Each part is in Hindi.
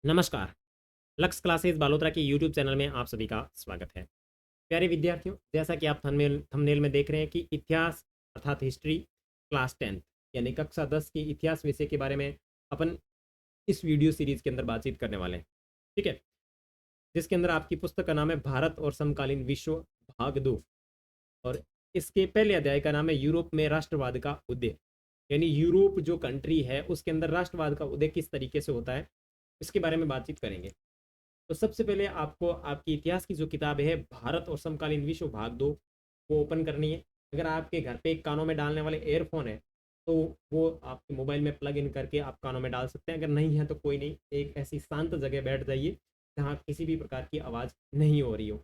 नमस्कार। लक्स क्लासेस बालोतरा के यूट्यूब चैनल में आप सभी का स्वागत है। प्यारे विद्यार्थियों, जैसा कि आप थंबनेल में देख रहे हैं कि इतिहास अर्थात हिस्ट्री क्लास 10 यानी कक्षा 10 की इतिहास विषय के बारे में अपन इस वीडियो सीरीज के अंदर बातचीत करने वाले हैं। ठीक है, जिसके अंदर आपकी पुस्तक का नाम है भारत और समकालीन विश्व भाग 2 और इसके पहले अध्याय का नाम है यूरोप में राष्ट्रवाद का उदय। यानी यूरोप जो कंट्री है उसके अंदर राष्ट्रवाद का उदय किस तरीके से होता है, इसके बारे में बातचीत करेंगे। तो सबसे पहले आपको आपकी इतिहास की जो किताब है भारत और समकालीन विश्व भाग 2 वो ओपन करनी है। अगर आपके घर पे कानों में डालने वाले एयरफोन है तो वो आपके मोबाइल में प्लग इन करके आप कानों में डाल सकते हैं। अगर नहीं है तो कोई नहीं, एक ऐसी शांत जगह बैठ जाइए जहाँ किसी भी प्रकार की आवाज़ नहीं हो रही हो।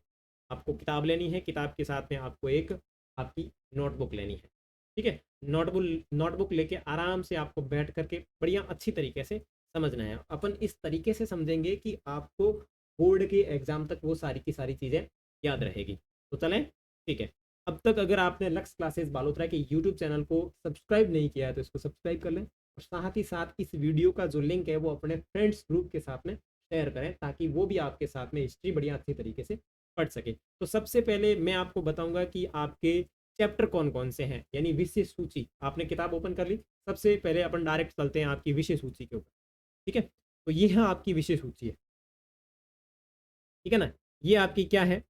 आपको किताब लेनी है, किताब के साथ में आपको एक आपकी नोटबुक लेनी है। ठीक है, नोटबुक नोटबुक लेके आराम से आपको बैठ करके बढ़िया अच्छी तरीके से समझना है। अपन इस तरीके से समझेंगे कि आपको बोर्ड के एग्जाम तक वो सारी की सारी चीज़ें याद रहेगी। तो चलें, ठीक है। अब तक अगर आपने लक्स क्लासेस बालोतरा के यूट्यूब चैनल को सब्सक्राइब नहीं किया है तो इसको सब्सक्राइब कर लें और साथ ही साथ इस वीडियो का जो लिंक है वो अपने फ्रेंड्स ग्रुप के साथ में शेयर करें ताकि वो भी आपके साथ में हिस्ट्री बढ़िया अच्छी तरीके से पढ़ सके। तो सबसे पहले मैं आपको बताऊंगा कि आपके चैप्टर कौन कौन से हैं, यानी विषय सूची। आपने किताब ओपन कर ली, सबसे पहले अपन डायरेक्ट चलते हैं आपकी विषय सूची के ऊपर। ठीक है, तो ये है आपकी विषय सूची है। ठीक है ना, ये आपकी क्या है,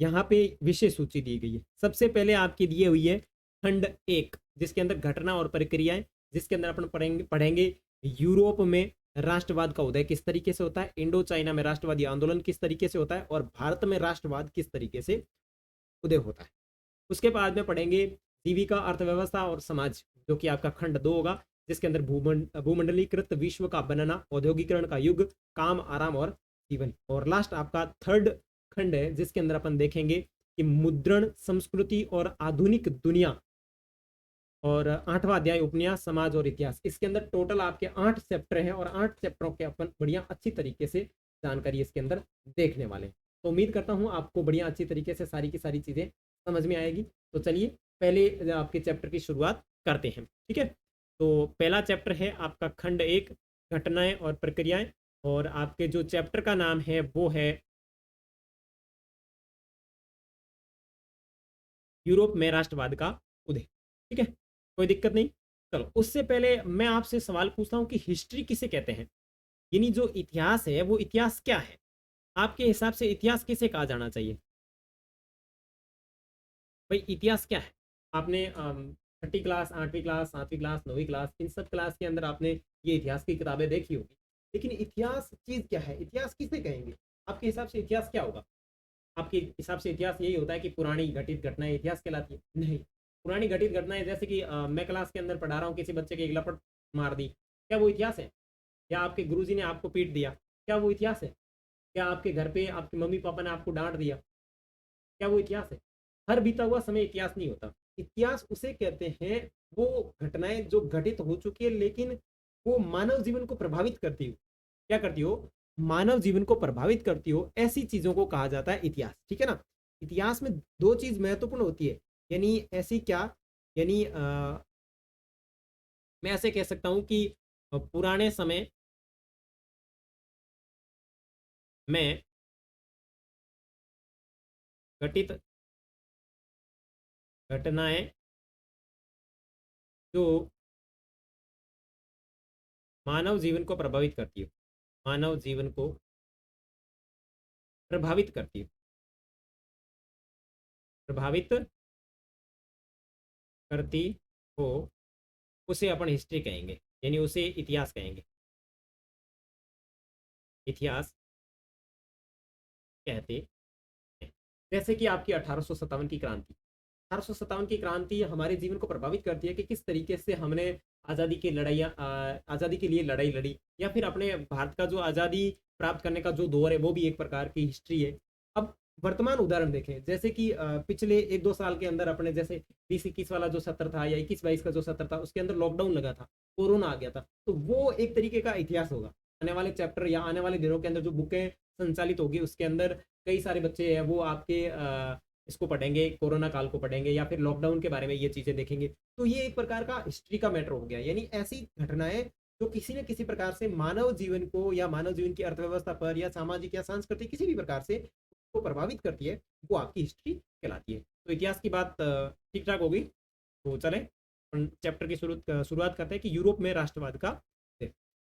यहाँ पे विषय सूची दी गई है। सबसे पहले आपकी दी हुई है खंड 1 जिसके अंदर घटना और प्रक्रियाएं, जिसके अंदर अपन पढ़ेंगे यूरोप में राष्ट्रवाद का उदय किस तरीके से होता है, इंडो चाइना में राष्ट्रवादी आंदोलन किस तरीके से होता है और भारत में राष्ट्रवाद किस तरीके से उदय होता है। उसके बाद में पढ़ेंगे जीविका अर्थव्यवस्था और समाज, जो कि आपका खंड 2 होगा, जिसके अंदर भूमंडलीकृत विश्व का बनना, औद्योगिकरण का युग, काम आराम और जीवन। और लास्ट आपका थर्ड खंड है जिसके अंदर अपन देखेंगे कि मुद्रण, संस्कृति और आधुनिक दुनिया। और 8वां अध्याय उपन्यास, समाज और इतिहास। इसके अंदर टोटल आपके 8 चैप्टर हैं और 8 चैप्टरों के अपन बढ़िया अच्छी तरीके से जानकारी इसके अंदर देखने वाले हैं। तो उम्मीद करता हूँ आपको बढ़िया अच्छी तरीके से सारी की सारी चीज़ें समझ में आएगी। तो चलिए पहले आपके चैप्टर की शुरुआत करते हैं। ठीक है, तो पहला चैप्टर है आपका खंड 1 घटनाएं और प्रक्रियाएं, और आपके जो चैप्टर का नाम है वो है यूरोप में राष्ट्रवाद का उदय। ठीक है, कोई दिक्कत नहीं। चलो, उससे पहले मैं आपसे सवाल पूछता हूँ कि हिस्ट्री किसे कहते हैं, यानी जो इतिहास है वो इतिहास क्या है। आपके हिसाब से इतिहास किसे कहा जाना चाहिए भाई, इतिहास क्या है। आपने 6ठी क्लास, 8वीं क्लास, 7वीं क्लास, 9वीं क्लास, इन सब क्लास के अंदर आपने ये इतिहास की किताबें देखी होगी, लेकिन इतिहास चीज क्या है, इतिहास किसे कहेंगे। आपके हिसाब से इतिहास क्या होगा। आपके हिसाब से इतिहास यही होता है कि पुरानी घटित घटनाएं इतिहास कहलाती है। नहीं, पुरानी घटित घटनाएं जैसे कि मैं क्लास के अंदर पढ़ा रहा हूँ, किसी बच्चे के एक लपट मार दी, क्या वो इतिहास है। या आपके गुरुजी ने आपको पीट दिया, क्या वो इतिहास है। क्या आपके घर पे आपके मम्मी पापा ने आपको डांट दिया, क्या वो इतिहास है। हर बीता हुआ समय इतिहास नहीं होता। इतिहास उसे कहते हैं वो घटनाएं जो घटित हो चुकी है लेकिन वो मानव जीवन को प्रभावित करती हो, क्या करती हो, मानव जीवन को प्रभावित करती हो, ऐसी चीजों को कहा जाता है इतिहास। ठीक है ना, इतिहास में दो चीज महत्वपूर्ण होती है, यानी ऐसी क्या, यानी मैं ऐसे कह सकता हूं कि पुराने समय में घटित घटनाएं जो मानव जीवन को प्रभावित करती हो, मानव जीवन को प्रभावित करती हो, प्रभावित करती हो, उसे अपन हिस्ट्री कहेंगे, यानी उसे इतिहास कहेंगे, इतिहास कहते हैं। जैसे कि आपकी 1857 की क्रांति, 1857 की क्रांति हमारे जीवन को प्रभावित करती है कि किस तरीके से हमने आज़ादी की लड़ाइयाँ, आज़ादी के लिए लड़ाई लड़ी, या फिर अपने भारत का जो आज़ादी प्राप्त करने का जो दौर है वो भी एक प्रकार की हिस्ट्री है। अब वर्तमान उदाहरण देखें, जैसे कि पिछले 1-2 साल के अंदर अपने जैसे 20-21 वाला जो सत्र था या 21-22 का जो सत्र था उसके अंदर लॉकडाउन लगा था, कोरोना आ गया था, तो वो एक तरीके का इतिहास होगा। आने वाले चैप्टर या आने वाले दिनों के अंदर जो बुकें संचालित होगी उसके अंदर कई सारे बच्चे हैं वो आपके इसको पढ़ेंगे, कोरोना काल को पढ़ेंगे या फिर लॉकडाउन के बारे में ये चीज़ें देखेंगे। तो ये एक प्रकार का हिस्ट्री का मैटर हो गया, यानी ऐसी घटनाएं जो किसी न किसी प्रकार से मानव जीवन को या मानव जीवन की अर्थव्यवस्था पर या सामाजिक या सांस्कृतिक किसी भी प्रकार से को प्रभावित करती है, वो आपकी हिस्ट्री कहलाती है। तो इतिहास की बात ठीक ठाक हो गई। तो चले चैप्टर की शुरुआत करते हैं कि यूरोप में राष्ट्रवाद का।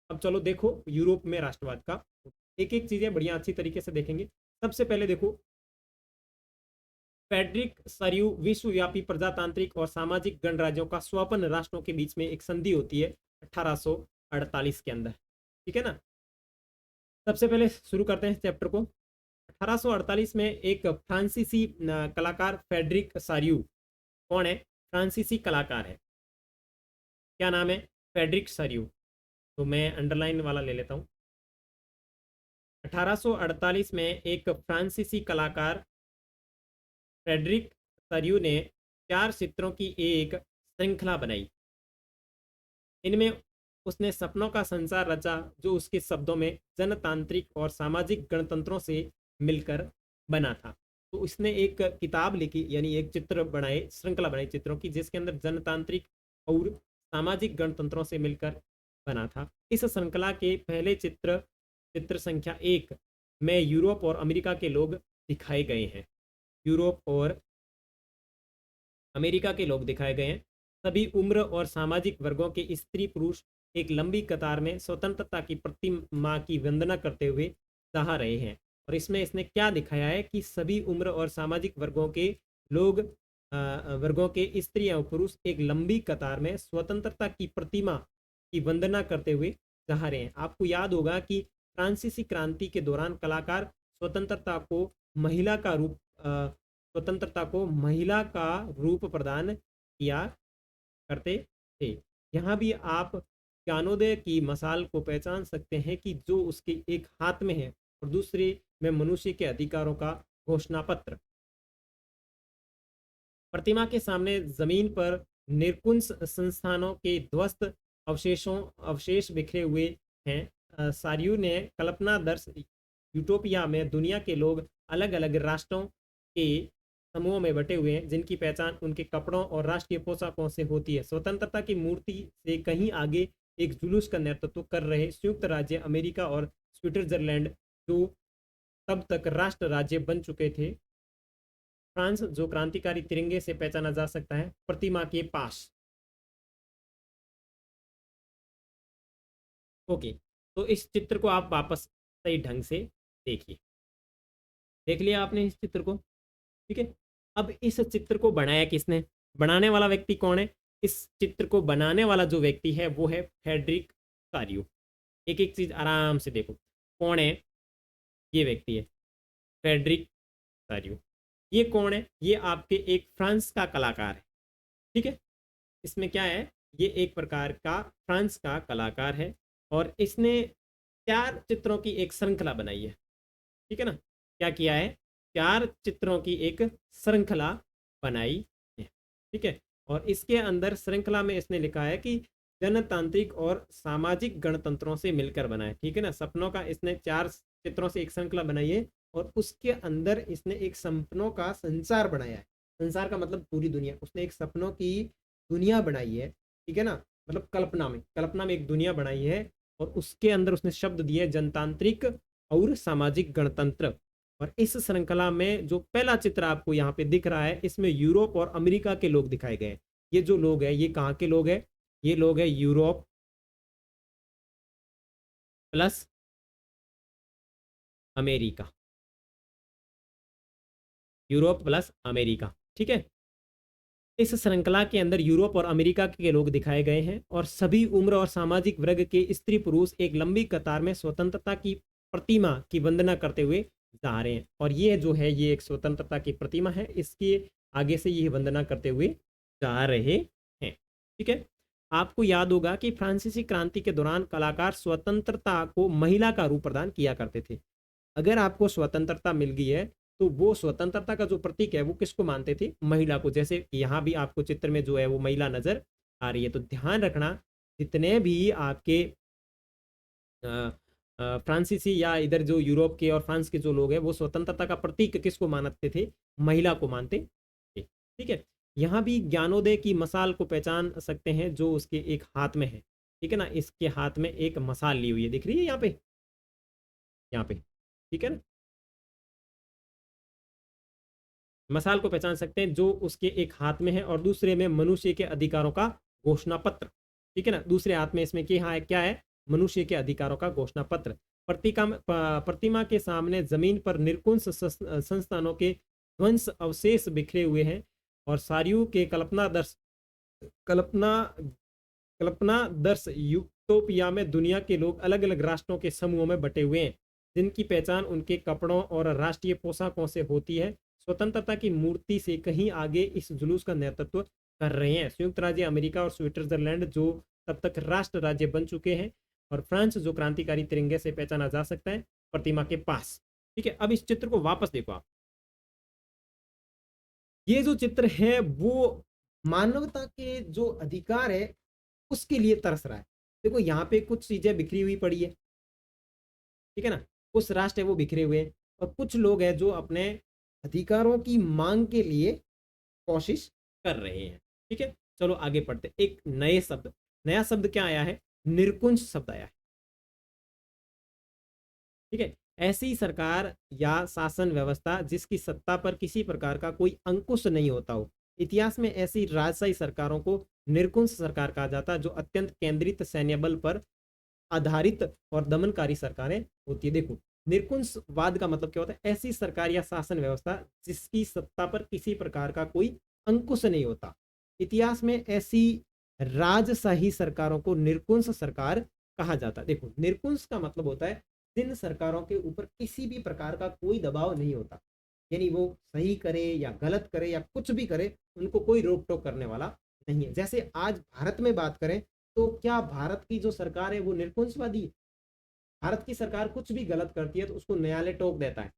अब चलो देखो यूरोप में राष्ट्रवाद का एक एक चीजें बढ़िया अच्छी तरीके से देखेंगे। सबसे पहले देखो फ्रेडरिक सरयू विश्वव्यापी प्रजातांत्रिक और सामाजिक गणराज्यों का स्वपन राष्ट्रों के बीच में एक संधि होती है 1848 के अंदर। ठीक है ना। सबसे पहले शुरू करते हैं चैप्टर को। 1848 में एक फ्रांसीसी कलाकार फ्रेडरिक सारियू, कौन है? फ्रांसीसी कलाकार है। क्या नाम है? फ्रेडरिक सारियू। तो मैं अंडरलाइन वाला ले लेता हूं। 1848 में एक फ्रांसीसी कलाकार फ्रेडरिक सारियू ने 4 चित्रों की एक श्रृंखला बनाई। इनमें उसने सपनों का संसार रचा जो उसके शब्दों में जनतांत्रिक और सामाजिक गणतंत्रों से मिलकर बना था। तो उसने एक किताब लिखी, यानी एक चित्र बनाए, श्रृंखला बनाई चित्रों की, जिसके अंदर जनतांत्रिक और सामाजिक गणतंत्रों से मिलकर बना था। इस श्रृंखला के पहले चित्र संख्या 1 में यूरोप और अमेरिका के लोग दिखाए गए हैं। यूरोप और अमेरिका के लोग दिखाए गए हैं। सभी उम्र और सामाजिक वर्गों के स्त्री पुरुष एक लंबी कतार में स्वतंत्रता की प्रतिमा की वंदना करते हुए जा रहे हैं। और इसमें इसने क्या दिखाया है कि सभी उम्र और सामाजिक वर्गों के लोग वर्गों के स्त्री और पुरुष एक लंबी कतार में स्वतंत्रता की प्रतिमा की वंदना करते हुए जा रहे हैं। आपको याद होगा कि फ्रांसीसी क्रांति के दौरान कलाकार स्वतंत्रता को महिला का रूप प्रदान किया करते थे। यहाँ भी आप ज्ञानोदय की मसाल को पहचान सकते हैं कि जो उसके एक हाथ में है और दूसरे में मनुष्य के अधिकारों का घोषणा पत्र। प्रतिमा के सामने जमीन पर निरकुंस संस्थानों के ध्वस्त अवशेष बिखरे हुए हैं। सारियू ने कल्पनादर्श यूटोपिया में दुनिया के लोग अलग अलग राष्ट्रों के समूहों में बटे हुए हैं, जिनकी पहचान उनके कपड़ों और राष्ट्रीय पोशाकों से होती है। स्वतंत्रता की मूर्ति से कहीं आगे एक जुलूस का नेतृत्व कर रहे संयुक्त राज्य अमेरिका और स्विट्जरलैंड, जो तब तक राष्ट्र राज्य बन चुके थे। फ्रांस, जो क्रांतिकारी तिरंगे से पहचाना जा सकता है, प्रतिमा के पास। ओके, तो इस चित्र को आप वापस सही ढंग से देखिए। देख लिया आपने इस चित्र को? ठीक है। अब इस चित्र को बनाया किसने? बनाने वाला व्यक्ति कौन है? इस चित्र को बनाने वाला जो व्यक्ति है वो है फ्रेडरिक सारियू। एक एक चीज आराम से देखो। कौन है? ये व्यक्ति है फ्रेडरिक सारियू। ये कौन है? ये आपके एक फ्रांस का कलाकार है। ठीक है। इसमें क्या है? ये एक प्रकार का फ्रांस का कलाकार है और इसने 4 चित्रों की एक श्रृंखला बनाई है। ठीक है ना। क्या किया है? 4 चित्रों की एक श्रृंखला बनाई है। ठीक है। और इसके अंदर श्रृंखला में इसने लिखा है कि जनतांत्रिक और सामाजिक गणतंत्रों से मिलकर बना है। ठीक है ना। सपनों का इसने 4 चित्रों से एक श्रृंखला बनाई है और उसके अंदर इसने एक सपनों का संसार बनाया है। संसार का मतलब पूरी दुनिया। उसने एक सपनों की दुनिया बनाई है। ठीक है ना। मतलब कल्पना में एक दुनिया बनाई है और उसके अंदर उसने शब्द दिए जनतांत्रिक और सामाजिक गणतंत्र। और इस श्रृंखला में जो पहला चित्र आपको यहाँ पे दिख रहा है, इसमें यूरोप और अमेरिका के लोग दिखाए गए हैं। ये जो लोग हैं, ये कहाँ के लोग हैं? ये लोग हैं Europe plus America. Europe plus America. ठीक है। इस श्रृंखला के अंदर यूरोप और अमेरिका के लोग दिखाए गए हैं और सभी उम्र और सामाजिक वर्ग के स्त्री पुरुष एक लंबी कतार में स्वतंत्रता की प्रतिमा की वंदना करते हुए जा रहे हैं। और ये जो है, ये एक स्वतंत्रता की प्रतिमा है, इसके आगे से ये वंदना करते हुए जा रहे हैं। ठीक है। आपको याद होगा कि फ्रांसीसी क्रांति के दौरान कलाकार स्वतंत्रता को महिला का रूप प्रदान किया करते थे। अगर आपको स्वतंत्रता मिल गई है तो वो स्वतंत्रता का जो प्रतीक है वो किसको मानते थे? महिला को। जैसे यहाँ भी आपको चित्र में जो है वो महिला नजर आ रही है। तो ध्यान रखना, जितने भी आपके फ्रांसीसी या इधर जो यूरोप के और फ्रांस के जो लोग हैं, वो स्वतंत्रता का प्रतीक किसको मानते थे? महिला को मानते थे। ठीक है। यहाँ भी ज्ञानोदय की मसाल को पहचान सकते हैं जो उसके एक हाथ में है। ठीक है ना, इसके हाथ में एक मसाल ली हुई है, दिख रही है यहाँ पे, ठीक है ना। मसाल को पहचान सकते हैं, जो उसके एक हाथ में है और दूसरे में मनुष्य के अधिकारों का घोषणा पत्र, ठीक है ना। दूसरे हाथ में इसमें क्या है, मनुष्य के अधिकारों का घोषणा पत्र। प्रतिमा के सामने जमीन पर निरकुंस संस्थानों के ध्वंस अवशेष बिखरे हुए हैं और सारियों के कल्पना कल्पनादर्श यूटोपिया में दुनिया के लोग अलग अलग राष्ट्रों के समूहों में बटे हुए हैं, जिनकी पहचान उनके कपड़ों और राष्ट्रीय पोशाकों से होती है। स्वतंत्रता की मूर्ति से कहीं आगे इस जुलूस का नेतृत्व कर रहे हैं संयुक्त राज्य अमेरिका और स्विट्जरलैंड, जो तब तक राष्ट्र राज्य बन चुके हैं, और फ्रांस, जो क्रांतिकारी तिरंगे से पहचाना जा सकता है प्रतिमा के पास। ठीक है, अब इस चित्र को वापस देखो आप। ये जो चित्र है वो मानवता के जो अधिकार है उसके लिए तरस रहा है। देखो यहाँ पे कुछ चीजें बिखरी हुई पड़ी है, ठीक है ना, कुछ राष्ट्र है वो बिखरे हुए हैं, और कुछ लोग हैं जो अपने अधिकारों की मांग के लिए कोशिश कर रहे हैं। ठीक है, चलो आगे पढ़ते। एक नया शब्द क्या आया है, निरकुंज शब्द आया है। ठीक है, ऐसी सरकार या शासन व्यवस्था जिसकी सत्ता पर किसी प्रकार का कोई अंकुश नहीं होता हो। इतिहास में ऐसी राजशाही सरकारों को निरकुंज सरकार कहा जाता है, जो अत्यंत केंद्रित सैन्य बल पर आधारित और दमनकारी सरकारें होती है। देखो, निरकुंजवाद का मतलब क्या होता है, ऐसी सरकार या शासन व्यवस्था जिसकी सत्ता पर किसी प्रकार का कोई अंकुश नहीं होता। इतिहास में ऐसी राजशाही सरकारों को निरकुंज सरकार कहा जाता है। देखो, निरकुंज का मतलब होता है जिन सरकारों के ऊपर किसी भी प्रकार का कोई दबाव नहीं होता, यानी वो सही करे या गलत करे या कुछ भी करे, उनको कोई रोक टोक करने वाला नहीं है। जैसे आज भारत में बात करें तो क्या भारत की जो सरकार है वो निरकुंजवादी है? भारत की सरकार कुछ भी गलत करती है तो उसको न्यायालय टोक देता है,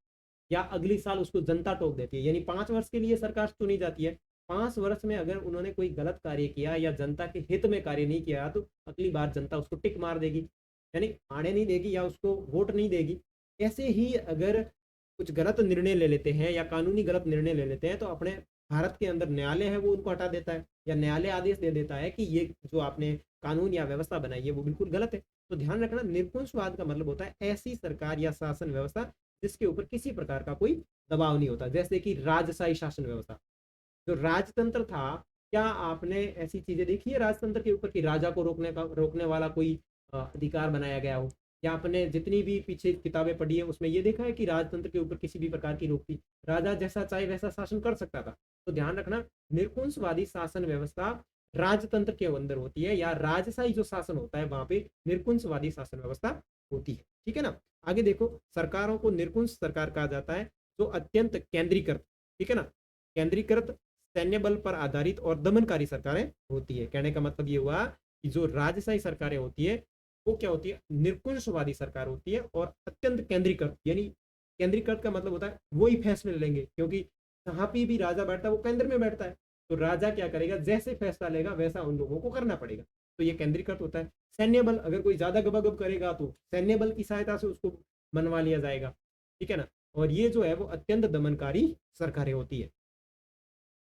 या अगली साल उसको जनता टोक देती है। यानी 5 वर्ष के लिए सरकार चुनी जाती है, 5 वर्ष में अगर उन्होंने कोई गलत कार्य किया या जनता के हित में कार्य नहीं किया तो अगली बार जनता उसको टिक मार देगी, यानी आने नहीं देगी या उसको वोट नहीं देगी। ऐसे ही अगर कुछ गलत निर्णय ले लेते हैं या कानूनी गलत निर्णय ले लेते हैं तो अपने भारत के अंदर न्यायालय है वो उनको हटा देता है, या न्यायालय आदेश दे देता है कि ये जो आपने कानून या व्यवस्था बनाई है वो बिल्कुल गलत है। तो ध्यान रखना, निरकुंजवाद का मतलब होता है ऐसी सरकार या शासन व्यवस्था जिसके ऊपर किसी प्रकार का कोई दबाव नहीं होता। जैसे कि राजशाही शासन व्यवस्था, जो राजतंत्र था, क्या आपने ऐसी चीजें देखी है राजतंत्र के ऊपर कि राजा को रोकने वाला कोई अधिकार बनाया गया हो? या आपने जितनी भी पीछे किताबें पढ़ी है उसमें ये देखा है कि राजतंत्र के ऊपर किसी भी प्रकार की रोक थी? राजा जैसा चाहे वैसा शासन कर सकता था। तो ध्यान रखना, निरकुंजवादी शासन व्यवस्था राजतंत्र के अंदर होती है, या राजशाही जो शासन होता है वहां पे निरकुंजवादी शासन व्यवस्था होती है। ठीक है ना। आगे देखो, सरकारों को निरकुंज सरकार कहा जाता है जो अत्यंत केंद्रीकृत, ठीक है ना, केंद्रीकृत सैन्य बल पर आधारित और दमनकारी सरकारें होती है। कहने का मतलब ये हुआ कि जो राजशाही सरकारें होती है वो क्या होती है, निरकुंजवादी सरकार होती है, और अत्यंत केंद्रीकृत, यानी केंद्रीकृत का मतलब होता है वो ही फैसले लेंगे, क्योंकि जहां पे भी राजा बैठता है वो केंद्र में बैठता है, तो राजा क्या करेगा, जैसे फैसला लेगा वैसा उन लोगों को करना पड़ेगा। तो ये केंद्रीकृत होता है। सैन्य बल, अगर कोई ज्यादा गबागब करेगा तो सैन्य बल की सहायता से उसको मनवा लिया जाएगा, ठीक है ना। और ये जो है वो अत्यंत दमनकारी सरकारें होती है।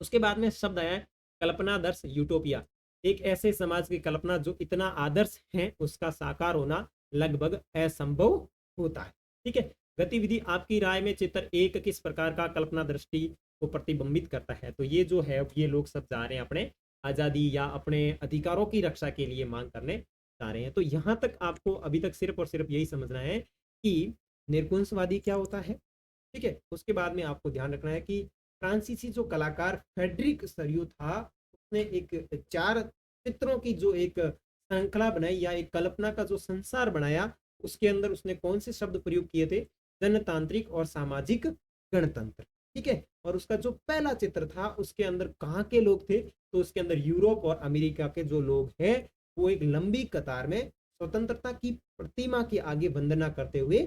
उसके बाद में शब्द आया है कल्पनादर्श यूटोपिया, एक ऐसे समाज की कल्पना जो इतना आदर्श है उसका साकार होना लगभग असंभव होता है। ठीक है, गतिविधि आपकी राय में चित्र एक किस प्रकार का कल्पना दृष्टि को प्रतिबिंबित करता है? तो ये जो है ये लोग सब जा रहे हैं अपने आजादी या अपने अधिकारों की रक्षा के लिए मांग करने जा रहे हैं। तो यहाँ तक आपको अभी तक सिर्फ और सिर्फ यही समझना है कि निरकुंजवादी क्या होता है। ठीक है, उसके बाद में आपको ध्यान रखना है कि फ्रांसीसी जो कलाकार फेडरिक सरियो था, उसने एक 4 चित्रों की जो एक श्रृंखला बनाई या एक कल्पना का जो संसार बनाया, उसके अंदर उसने कौन से शब्द प्रयोग किए थे, जनतांत्रिक और सामाजिक गणतंत्र। ठीक है, और उसका जो पहला चित्र था उसके अंदर कहाँ के लोग थे, तो उसके अंदर यूरोप और अमेरिका के जो लोग हैं वो एक लंबी कतार में स्वतंत्रता की प्रतिमा के आगे वंदना करते हुए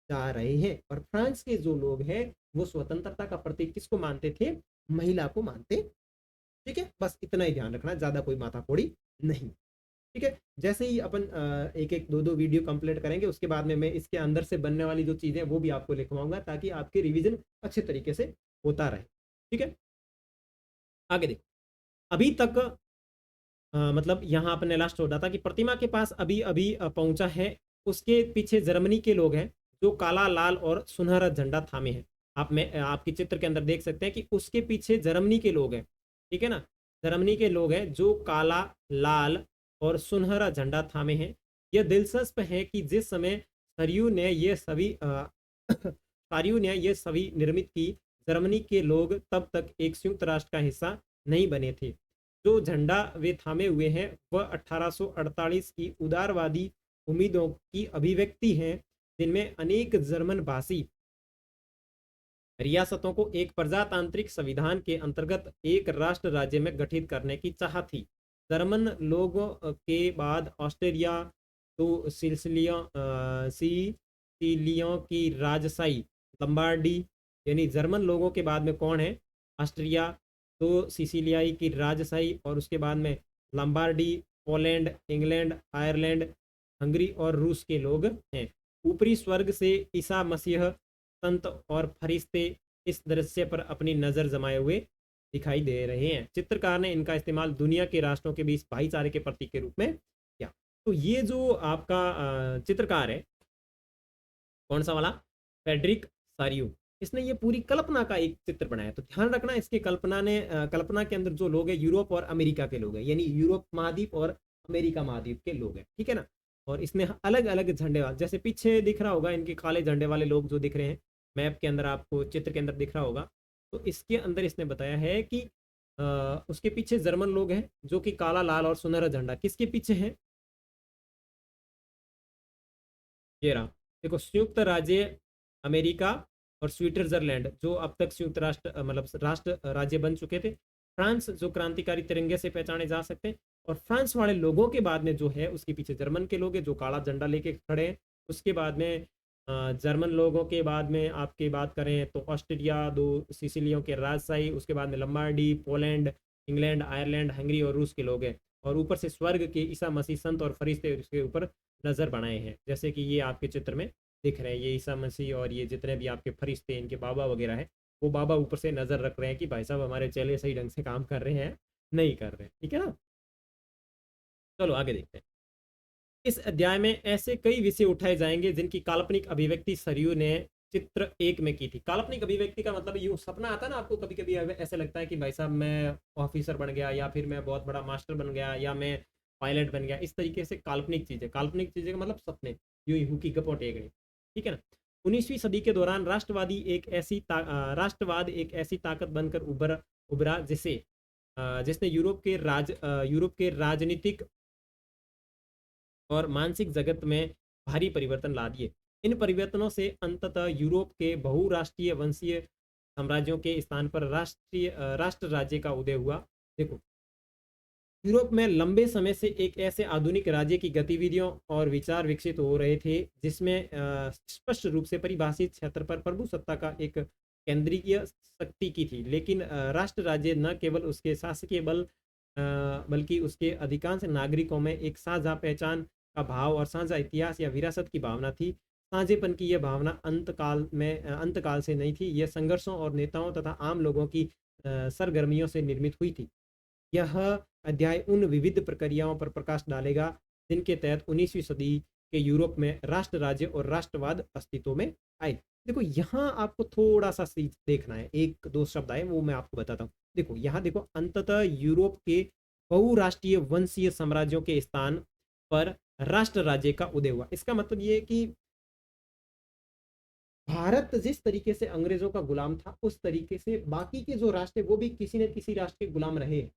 जा रहे हैं। और फ्रांस के जो लोग हैं वो स्वतंत्रता का प्रतीक किसको मानते थे, महिला को मानते। ठीक है, बस इतना ही ध्यान रखना, ज्यादा कोई माथाफोड़ी नहीं। ठीक है, जैसे ही अपन एक एक दो दो वीडियो कंप्लीट करेंगे उसके बाद में मैं इसके अंदर से बनने वाली जो चीजें वो भी आपको लिखवाऊंगा ताकि आपके रिवीजन अच्छे तरीके से होता रहे। ठीक है, आगे देखो, अभी तक मतलब यहाँ आपने लास्ट छोड़ा था कि प्रतिमा के पास अभी अभी पहुंचा है, उसके पीछे जर्मनी के लोग हैं जो काला लाल और सुनहरा झंडा थामे हैं। आप में आपके चित्र के अंदर देख सकते हैं कि उसके पीछे जर्मनी के लोग हैं, ठीक है ना, जर्मनी के लोग हैं जो काला लाल और सुनहरा झंडा थामे हैं। यह दिलचस्प है कि जिस समय सरयू ने ये सभी सरयू ने ये सभी निर्मित की, जर्मनी के लोग तब तक एक संयुक्त राष्ट्र का हिस्सा नहीं बने थे। जो झंडा वे थामे हुए हैं वह 1848 की उदारवादी उम्मीदों की अभिव्यक्ति है, जिनमें अनेक जर्मन भाषी रियासतों को एक प्रजातांत्रिक संविधान के अंतर्गत एक राष्ट्र राज्य में गठित करने की चाह थी। जर्मन लोगों के बाद ऑस्ट्रेलिया तो सिसिलियों की राजशाही लंबार्डी, यानी जर्मन लोगों के बाद में कौन है, ऑस्ट्रिया तो सिसिलियाई की राजशाही, और उसके बाद में लंबार्डी, पोलैंड, इंग्लैंड, आयरलैंड, हंगरी और रूस के लोग हैं। ऊपरी स्वर्ग से ईसा मसीह, संत और फरिश्ते इस दृश्य पर अपनी नजर जमाए हुए दिखाई दे रहे हैं। चित्रकार ने इनका इस्तेमाल दुनिया के राष्ट्रों के बीच भाईचारे के प्रतीक के रूप में किया। तो ये जो आपका चित्रकार है, कौन सा वाला, फेडरिक सारियू, इसने ये पूरी कल्पना का एक चित्र बनाया। तो ध्यान रखना, इसके कल्पना के अंदर जो लोग हैं यूरोप और अमेरिका के लोग हैं, यानी यूरोप महाद्वीप और अमेरिका महाद्वीप के लोग हैं, ठीक है ना। और इसने अलग अलग झंडे वाले, जैसे पीछे दिख रहा होगा इनके काले झंडे वाले लोग जो दिख रहे हैं मैप के अंदर, आपको चित्र के अंदर दिख रहा होगा, तो इसके अंदर इसने बताया है कि उसके पीछे जर्मन लोग हैं जो कि काला लाल और सुनहरा झंडा किसके पीछे है, ये रहा, देखो, संयुक्त राज्य अमेरिका और स्विट्जरलैंड जो अब तक संयुक्त राष्ट्र मतलब राष्ट्र राज्य बन चुके थे, फ्रांस जो क्रांतिकारी तिरंगे से पहचाने जा सकते हैं, और फ्रांस वाले लोगों के बाद में जो है उसके पीछे जर्मन के लोग हैं जो काला झंडा लेके खड़े हैं। उसके बाद में जर्मन लोगों के बाद में आपकी बात करें तो ऑस्ट्रिया दो सिसिलियों के राजशाही, उसके बाद में लंबार्डी, पोलैंड, इंग्लैंड, आयरलैंड, हंगरी और रूस के लोग हैं। और ऊपर से स्वर्ग के ईसा मसीह, संत और फरिश्ते उसके ऊपर नजर बनाए हैं, जैसे कि ये आपके चित्र में दिख रहे हैं, ये ईसा मसीह और ये जितने भी आपके फरिश्ते इनके बाबा वगैरह है, वो बाबा ऊपर से नजर रख रहे हैं कि भाई साहब हमारे चेले सही ढंग से काम कर रहे हैं नहीं कर रहे, ठीक है ना। चलो आगे देखते हैं। इस अध्याय में ऐसे कई विषय उठाए जाएंगे जिनकी काल्पनिक अभिव्यक्ति सरयू ने चित्र एक में की थी। काल्पनिक अभिव्यक्ति का मतलब ये सपना आता है ना आपको, कभी कभी ऐसे लगता है कि भाई साहब मैं ऑफिसर बन गया, या फिर मैं बहुत बड़ा मास्टर बन गया, या मैं पायलट बन गया, इस तरीके से काल्पनिक चीजें, काल्पनिक चीजें का मतलब सपने, यूं की गप टेकड़ी, ठीक है ना। 19वीं सदी के दौरान राष्ट्रवाद एक ऐसी ताकत बनकर उभरा जिसने यूरोप के राजनीतिक और मानसिक जगत में भारी परिवर्तन ला दिए। इन परिवर्तनों से अंततः यूरोप के बहुराष्ट्रीय वंशीय साम्राज्यों के स्थान पर राष्ट्र राज्य का उदय हुआ। देखो, यूरोप में लंबे समय से एक ऐसे आधुनिक राज्य की गतिविधियों और विचार विकसित हो रहे थे जिसमें स्पष्ट रूप से परिभाषित क्षेत्र पर प्रभु सत्ता का एक केंद्रीय शक्ति की थी, लेकिन राष्ट्र राज्य न केवल उसके शासकीय बल्कि उसके अधिकांश नागरिकों में एक साझा पहचान का भाव और साझा इतिहास या विरासत की भावना थी। साझेपन की यह भावना अंतकाल से नहीं थी, यह संघर्षों और नेताओं तथा आम लोगों की सरगर्मियों से निर्मित हुई थी। यह अध्याय उन विविध प्रक्रियाओं पर प्रकाश डालेगा जिनके तहत 19वीं सदी के यूरोप में राष्ट्र राज्य और राष्ट्रवाद अस्तित्व में आए। देखो, यहाँ आपको थोड़ा सा देखना है, एक दो शब्द आए वो मैं आपको बताता हूँ। देखो यहाँ देखो, अंततः यूरोप के बहुराष्ट्रीय वंशीय साम्राज्यों के स्थान पर राष्ट्र राज्य का उदय हुआ। इसका मतलब ये कि भारत जिस तरीके से अंग्रेजों का गुलाम था, उस तरीके से बाकी के जो राष्ट्र वो भी किसी न किसी राष्ट्र के गुलाम रहे।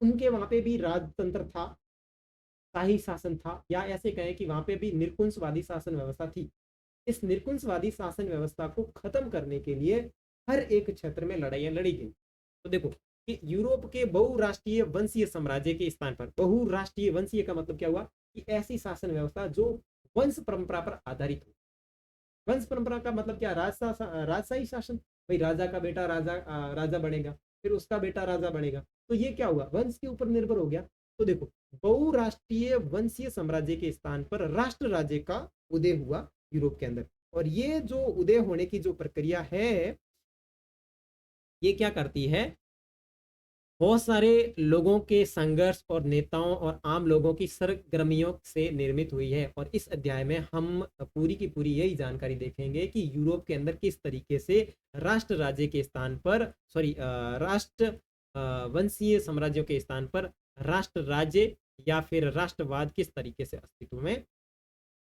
उनके वहां पे भी राजतंत्र था, शाही शासन था, या ऐसे कहें कि वहां पे भी निरकुंशवादी शासन व्यवस्था थी। इस निरकुंशवादी शासन व्यवस्था को खत्म करने के लिए हर एक क्षेत्र में लड़ाइयां लड़ी गई। तो देखो कि यूरोप के बहुराष्ट्रीय वंशीय साम्राज्य के स्थान पर, बहुराष्ट्रीय वंशीय का मतलब क्या हुआ कि ऐसी शासन व्यवस्था जो वंश परंपरा पर आधारित हो। वंश परंपरा का मतलब क्या, राजशाही शासन, भाई राजा का बेटा राजा बनेगा, फिर उसका बेटा राजा बनेगा, तो ये क्या हुआ, वंश के ऊपर निर्भर हो गया। तो देखो, बहुराष्ट्रीय वंशीय साम्राज्य के स्थान पर राष्ट्र राज्य का उदय हुआ यूरोप के अंदर। और ये जो उदय होने की जो प्रक्रिया है, ये क्या करती है, बहुत सारे लोगों के संघर्ष और नेताओं और आम लोगों की सरगर्मियों से निर्मित हुई है। और इस अध्याय में हम पूरी की पूरी यही जानकारी देखेंगे कि यूरोप के अंदर किस तरीके से राष्ट्र राज्य के स्थान पर राष्ट्र वंशीय साम्राज्यों के स्थान पर राष्ट्र राज्य या फिर राष्ट्रवाद किस तरीके से अस्तित्व में।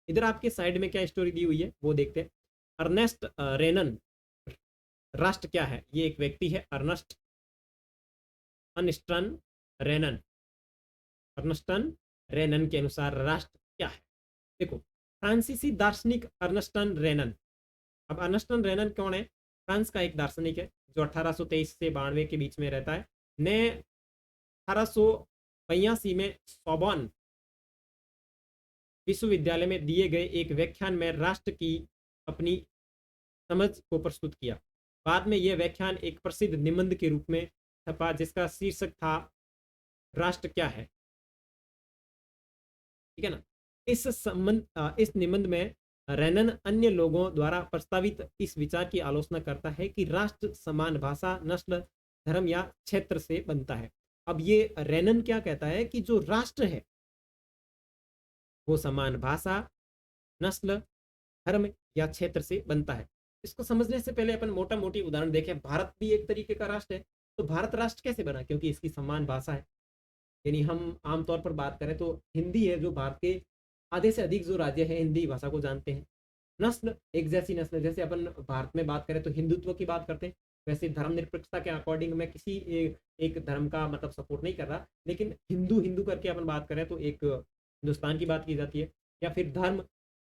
इधर आपके साइड में क्या स्टोरी दी हुई है वो देखते हैं। अर्नेस्ट रेनन, राष्ट्र क्या है? ये एक व्यक्ति है, अर्नेस्ट अर्नस्टन रेनन। अर्नस्टन रेनन के अनुसार राष्ट्र क्या है? देखो, फ्रांसीसी दार्शनिक अर्नस्टन रेनन। अब अर्नस्टन रेनन कौन है? फ्रांस का एक दार्शनिक है जो 1823 से 92 के बीच में रहता है। ने 1882 में सोबॉन विश्वविद्यालय में दिए गए एक व्याख्यान में राष्ट्र की अपनी समझ को प्रस्तुत किया। बाद में यह व्याख्यान एक प्रसिद्ध निबंध के रूप में छपा जिसका शीर्षक था राष्ट्र क्या है। ठीक है ना। इस निबंध में रेनन अन्य लोगों द्वारा प्रस्तावित इस विचार की आलोचना करता है कि राष्ट्र समान भाषा, नस्ल, धर्म या क्षेत्र से बनता है। अब ये रेनन क्या कहता है कि जो राष्ट्र है वो समान भाषा, नस्ल, धर्म या क्षेत्र से बनता है। इसको समझने से पहले अपन मोटा मोटी उदाहरण देखें। भारत भी एक तरीके का राष्ट्र है। तो भारत राष्ट्र कैसे बना? क्योंकि इसकी समान भाषा है। यानी हम आमतौर पर बात करें तो हिंदी है, जो भारत के आधे से अधिक जो राज्य है हिंदी भाषा को जानते हैं। नस्ल, एक जैसी नस्ल, जैसे अपन भारत में बात करें तो हिंदुत्व की बात करते हैं, वैसे धर्मनिरपेक्षता के अकॉर्डिंग मैं किसी एक धर्म का मतलब सपोर्ट नहीं कर रहा, लेकिन हिंदू हिंदू करके अपन बात करें तो एक हिंदुस्तान की बात की जाती है। या फिर धर्म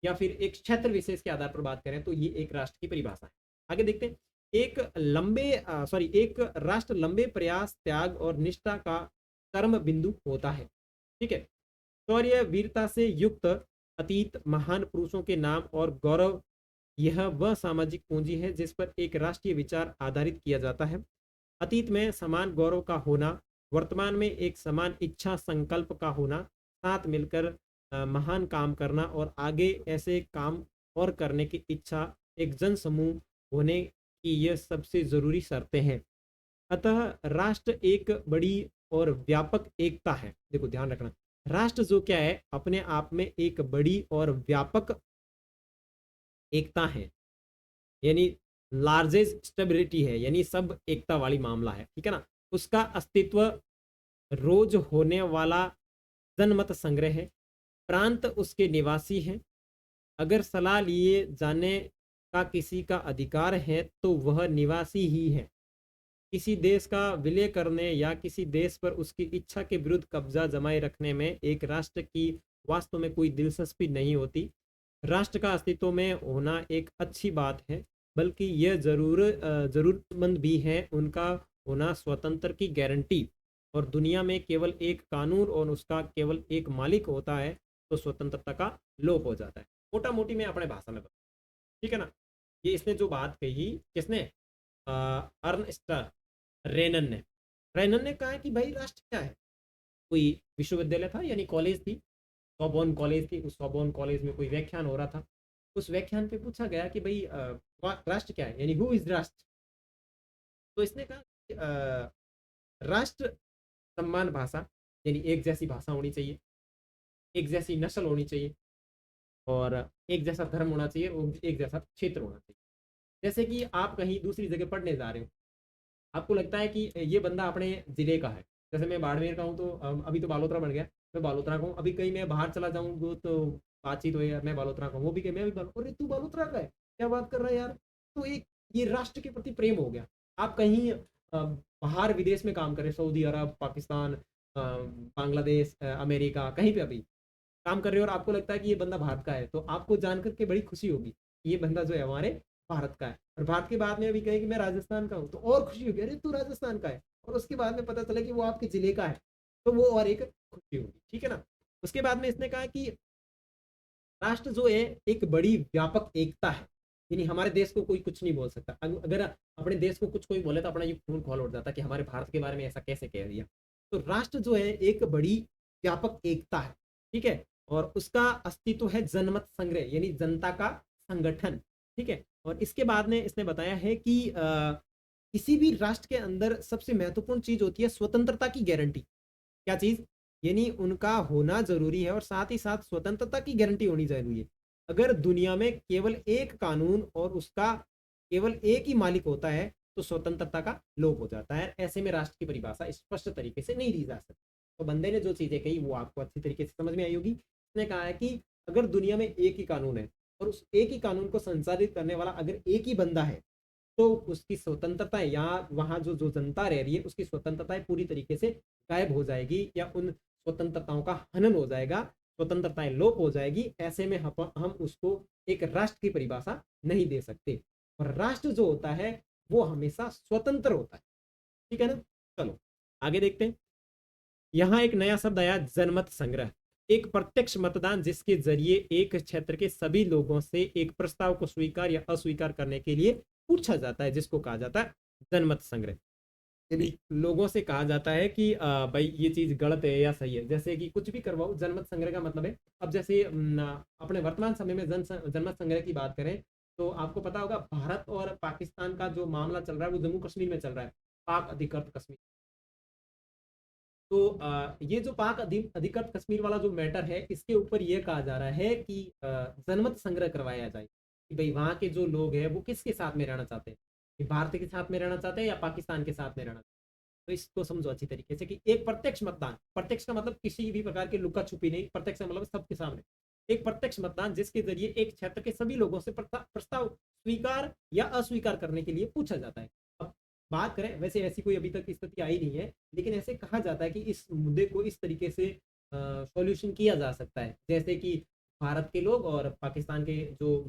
या फिर एक क्षेत्र विशेष के आधार पर बात करें तो ये एक राष्ट्र की परिभाषा है। आगे देखते हैं। एक राष्ट्र लंबे प्रयास, त्याग और निष्ठा का कर्म बिंदु होता है। ठीक है। शौर्य, वीरता से युक्त अतीत, महान पुरुषों के नाम और गौरव, यह वह सामाजिक पूंजी है जिस पर एक राष्ट्रीय विचार आधारित किया जाता है। अतीत में समान गौरव का होना, वर्तमान में एक समान इच्छा संकल्प का होना, साथ मिलकर महान काम करना और आगे ऐसे काम और करने की इच्छा, एक जन समूह होने की यह सबसे जरूरी शर्तें हैं। अतः राष्ट्र एक बड़ी और व्यापक एकता है। देखो ध्यान रखना, राष्ट्र जो क्या है, अपने आप में एक बड़ी और व्यापक एकता है, यानी लार्जेस्ट स्टेबिलिटी है, यानी सब एकता वाली मामला है। ठीक है ना। उसका अस्तित्व रोज होने वाला जनमत संग्रह है। प्रांत उसके निवासी हैं। अगर सलाह लिए जाने का किसी का अधिकार है तो वह निवासी ही है। किसी देश का विलय करने या किसी देश पर उसकी इच्छा के विरुद्ध कब्जा जमाए रखने में एक राष्ट्र की वास्तव में कोई दिलचस्पी नहीं होती। राष्ट्र का अस्तित्व में होना एक अच्छी बात है, बल्कि यह जरूरतमंद भी है। उनका होना स्वतंत्र की गारंटी। और दुनिया में केवल एक कानून और उसका केवल एक मालिक होता है तो स्वतंत्रता का लोप हो जाता है। मोटा मोटी में अपने भाषा में बता। ठीक है ना। ये इसने जो बात कही, किसने? अर्नस्ट रेनन ने। रेनन ने कहा कि भाई राष्ट्र क्या है? कोई विश्वविद्यालय था, यानी कॉलेज थी, सोबोन कॉलेज थी। उस सोबोन कॉलेज में कोई व्याख्यान हो रहा था। उस व्याख्यान पे पूछा गया कि भाई राष्ट्र क्या है, यानी हु इज राष्ट्र। तो इसने कहा कि, राष्ट्र सम्मान भाषा, यानी एक जैसी भाषा होनी चाहिए, एक जैसी नस्ल होनी चाहिए और एक जैसा धर्म होना चाहिए और एक जैसा क्षेत्र होना चाहिए। जैसे कि आप कहीं दूसरी जगह पढ़ने जा रहे हो, आपको लगता है कि ये बंदा अपने जिले का है। जैसे मैं बाड़मेर का हूँ तो अभी तो बालोतरा बन गया, मैं बालोतरा का हूँ। अभी कहीं मैं बाहर चला जाऊँ तो बातचीत हो, मैं बालोतरा का हूँ, वो भी कहीं मैं भी अरे तू बालोतरा का है, क्या बात कर रहा है यार। तो एक ये राष्ट्र के प्रति प्रेम हो गया। आप कहीं बाहर विदेश में काम करें, सऊदी अरब, पाकिस्तान, बांग्लादेश, अमेरिका, कहीं पे अभी काम कर रहे हो और आपको लगता है कि ये बंदा भारत का है, तो आपको जानकर के बड़ी खुशी होगी कि ये बंदा जो है हमारे भारत का है। और भारत के बाद में अभी कहे कि मैं राजस्थान का हूँ तो और खुशी होगी, अरे तू राजस्थान का है। और उसके बाद में पता चला कि वो आपके जिले का है, तो वो और एक खुशी होगी। ठीक है ना। उसके बाद में इसने कहा कि राष्ट्र जो है एक बड़ी व्यापक एकता है, यानी हमारे देश को कोई कुछ नहीं बोल सकता। अगर अपने देश को कुछ कोई बोले तो अपना ये खून खोल उठ जाता कि हमारे भारत के बारे में ऐसा कैसे कह दिया। तो राष्ट्र जो है एक बड़ी व्यापक एकता है। ठीक है। और उसका अस्तित्व है जनमत संग्रह, यानी जनता का संगठन। ठीक है। और इसके बाद में इसने बताया है कि किसी भी राष्ट्र के अंदर सबसे महत्वपूर्ण चीज होती है स्वतंत्रता की गारंटी। क्या चीज? यानी उनका होना जरूरी है और साथ ही साथ स्वतंत्रता की गारंटी होनी जरूरी है। अगर दुनिया में केवल एक कानून और उसका केवल एक ही मालिक होता है तो स्वतंत्रता का लोप हो जाता है। ऐसे में राष्ट्र की परिभाषा स्पष्ट तरीके से नहीं दी जा सकती। तो बंदे ने जो चीजें कही वो आपको अच्छी तरीके से समझ में आई होगी। उसने कहा है कि अगर दुनिया में एक ही कानून है और उस एक ही कानून को संसाधित करने वाला अगर एक ही बंदा है तो उसकी स्वतंत्रता या वहां जो जो जनता रह रही है उसकी स्वतंत्रताएं पूरी तरीके से गायब हो जाएगी या उन स्वतंत्रताओं का हनन हो जाएगा, स्वतंत्रताएं लोप हो जाएगी। ऐसे में हम उसको एक राष्ट्र की परिभाषा नहीं दे सकते। और राष्ट्र जो होता है वो हमेशा स्वतंत्र होता है। ठीक है ना? चलो आगे देखते हैं। यहाँ एक नया शब्द आया, जनमत संग्रह। एक प्रत्यक्ष मतदान जिसके जरिए एक क्षेत्र के सभी लोगों से एक प्रस्ताव को स्वीकार या अस्वीकार करने के लिए पूछा जाता है, जिसको कहा जाता है जनमत संग्रह। यदि लोगों से कहा जाता है कि भाई ये चीज गलत है या सही है, जैसे कि कुछ भी करवाओ, जनमत संग्रह का मतलब है। अब जैसे अपने वर्तमान समय में जनमत संग्रह की बात करें तो आपको पता होगा भारत और पाकिस्तान का जो मामला चल रहा है वो जम्मू कश्मीर में चल रहा है, पाक अधिकृत कश्मीर। तो ये जो पाक अधिकृत कश्मीर वाला जो मैटर है इसके ऊपर ये कहा जा रहा है कि जनमत संग्रह करवाया जाए कि भाई वहाँ के जो लोग हैं वो किसके साथ में रहना चाहते हैं, कि भारत के साथ में रहना चाहते हैं या पाकिस्तान के साथ में रहना चाहते हैं। तो इसको समझो अच्छी तरीके से कि एक प्रत्यक्ष मतदान, प्रत्यक्ष का मतलब किसी भी प्रकार की लुका छुपी नहीं, प्रत्यक्ष का मतलब सबके सामने एक प्रत्यक्ष मतदान जिसके जरिए एक क्षेत्र के सभी लोगों से प्रस्ताव स्वीकार या अस्वीकार करने के लिए पूछा जाता है। अब बात करें, वैसे ऐसी कोई अभी तक स्थिति आई नहीं है, लेकिन ऐसे कहा जाता है कि इस मुद्दे को इस तरीके से सॉल्यूशन किया जा सकता है, जैसे कि भारत के लोग और पाकिस्तान के जो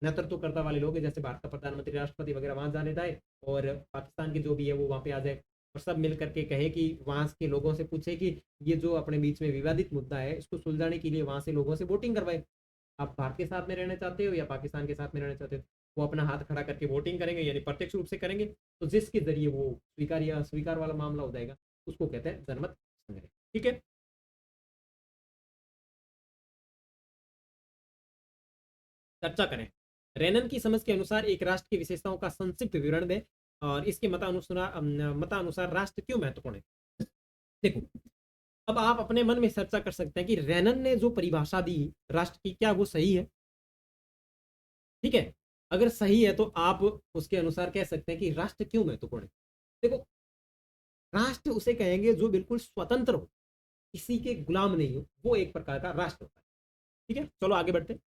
नेतृत्व करता वाले लोग हैं, जैसे भारत का प्रधानमंत्री राष्ट्रपति वगैरह वहां जाने जाए और पाकिस्तान के जो भी है वो वहां पे आ जाए और सब मिल करके कहे कि वहां के लोगों से पूछे कि ये जो अपने बीच में विवादित मुद्दा है इसको सुलझाने के लिए वहां से लोगों से वोटिंग करवाए। आप भारत के साथ में रहना चाहते हो या पाकिस्तान के साथ में रहना चाहते हो, वो अपना हाथ खड़ा करके वोटिंग करेंगे, यानी प्रत्यक्ष रूप से करेंगे। तो जिसके जरिए वो स्वीकार या अस्वीकार वाला मामला हो जाएगा उसको कहते हैं जनमत संग्रह। ठीक है, चर्चा करें। रेनन की समझ के अनुसार एक राष्ट्र की विशेषताओं का संक्षिप्त विवरण दें और इसके मतानुसार राष्ट्र क्यों महत्वपूर्ण है। देखो, अब आप अपने मन में चर्चा कर सकते हैं कि रेनन ने जो परिभाषा दी राष्ट्र की, क्या वो सही है? ठीक है, अगर सही है तो आप उसके अनुसार कह सकते हैं कि राष्ट्र क्यों महत्वपूर्ण है। देखो, राष्ट्र उसे कहेंगे जो बिल्कुल स्वतंत्र हो, किसी के गुलाम नहीं हो, वो एक प्रकार का राष्ट्र होता है। ठीक है, चलो आगे बढ़ते हैं।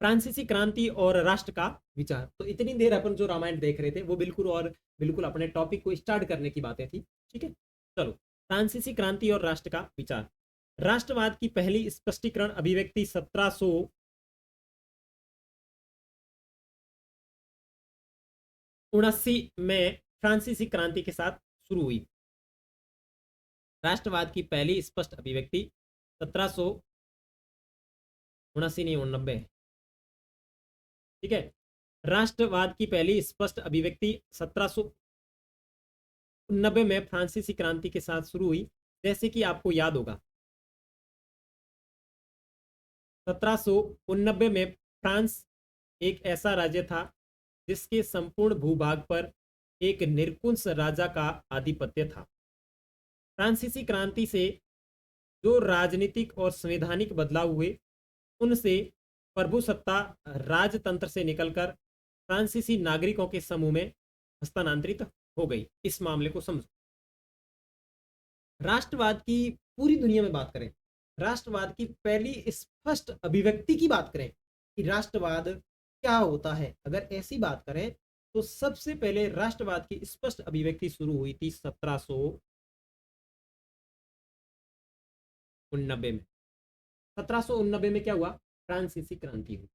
फ्रांसीसी क्रांति और राष्ट्र का विचार। तो इतनी देर अपन जो रामायण देख रहे थे वो बिल्कुल और बिल्कुल अपने टॉपिक को स्टार्ट करने की बातें थी। ठीक है, चलो, फ्रांसीसी क्रांति और राष्ट्र का विचार। राष्ट्रवाद की पहली स्पष्टीकरण अभिव्यक्ति 1779 में फ्रांसीसी क्रांति के साथ शुरू हुई। राष्ट्रवाद की पहली स्पष्ट अभिव्यक्ति 1779 नहीं 89। ठीक है, राष्ट्रवाद की पहली स्पष्ट अभिव्यक्ति 1789 में फ्रांसीसी क्रांति के साथ शुरू हुई। जैसे कि आपको याद होगा 1789 में फ्रांस एक ऐसा राज्य था जिसके संपूर्ण भूभाग पर एक निरंकुश राजा का आधिपत्य था। फ्रांसीसी क्रांति से जो राजनीतिक और संवैधानिक बदलाव हुए उनसे प्रभुसत्ता राजतंत्र से निकलकर फ्रांसीसी नागरिकों के समूह में हस्तांतरित हो गई। इस मामले को समझो। राष्ट्रवाद की पूरी दुनिया में बात करें, राष्ट्रवाद की पहली स्पष्ट अभिव्यक्ति की बात करें कि राष्ट्रवाद क्या होता है, अगर ऐसी बात करें तो सबसे पहले राष्ट्रवाद की स्पष्ट अभिव्यक्ति शुरू हुई थी 1789 में। 1789 में क्या हुआ? फ्रांसीसी क्रांति हुई।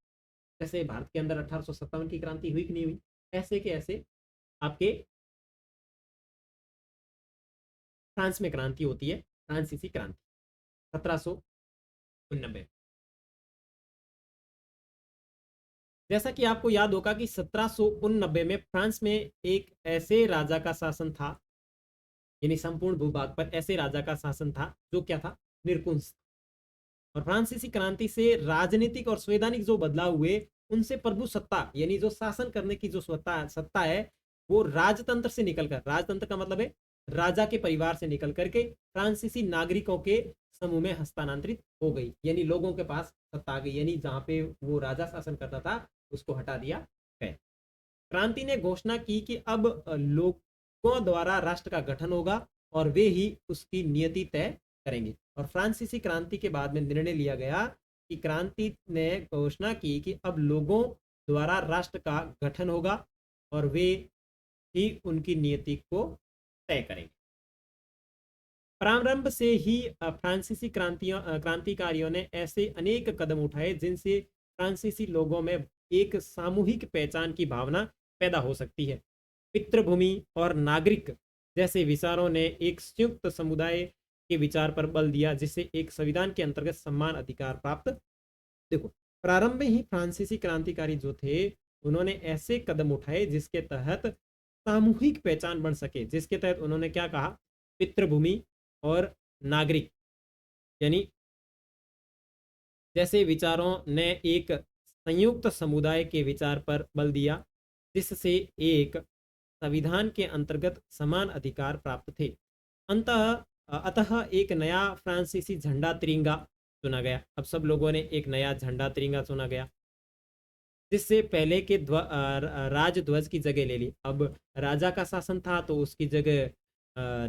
जैसे भारत के अंदर 1857 की क्रांति हुई कि नहीं हुई, ऐसे के ऐसे आपके फ्रांस में क्रांति होती है, फ्रांसीसी क्रांति 1789। जैसा कि आपको याद होगा कि 1789 में फ्रांस में एक ऐसे राजा का शासन था, यानी संपूर्ण भूभाग पर ऐसे राजा का शासन था जो क्या था? निरंकुश। और फ्रांसीसी क्रांति से राजनीतिक और संवैधानिक जो बदलाव हुए उनसे प्रभु सत्ता यानी जो शासन करने की जो सत्ता है वो राजतंत्र से निकलकर, राजतंत्र का मतलब है राजा के परिवार से निकल करके फ्रांसीसी नागरिकों के समूह में हस्तांतरित हो गई, यानी लोगों के पास सत्ता आ गई, यानी जहां पे वो राजा शासन करता था उसको हटा दिया गया। क्रांति ने घोषणा की कि अब लोगों द्वारा राष्ट्र का गठन होगा और वे ही उसकी नियति तय करेंगे। और फ्रांसीसी क्रांति के बाद में निर्णय लिया गया कि क्रांति ने घोषणा की कि अब लोगों द्वारा राष्ट्र का गठन होगा और वे ही उनकी नियति को तय करेंगे। प्रारंभ से ही फ्रांसीसी क्रांतिकारियों ने ऐसे अनेक कदम उठाए जिनसे फ्रांसीसी लोगों में एक सामूहिक पहचान की भावना पैदा हो सकती है। पितृभूमि और नागरिक जैसे विचारों ने एक संयुक्त समुदाय के विचार पर बल दिया, जिससे एक संविधान के अंतर्गत सम्मान अधिकार प्राप्त। देखो, प्रारंभ में ही फ्रांसीसी क्रांतिकारी जो थे उन्होंने ऐसे कदम उठाए जिसके तहत सामूहिक पहचान बन सके, जिसके तहत उन्होंने क्या कहा, पितृभूमि और नागरिक यानी जैसे विचारों ने एक संयुक्त समुदाय के विचार पर बल दिया, जिससे एक संविधान के अंतर्गत समान अधिकार प्राप्त थे। अतः एक नया फ्रांसीसी झंडा तिरंगा चुना गया। अब सब लोगों ने एक नया झंडा तिरंगा चुना गया, जिससे पहले के राजध्वज की जगह ले ली। अब राजा का शासन था तो उसकी जगह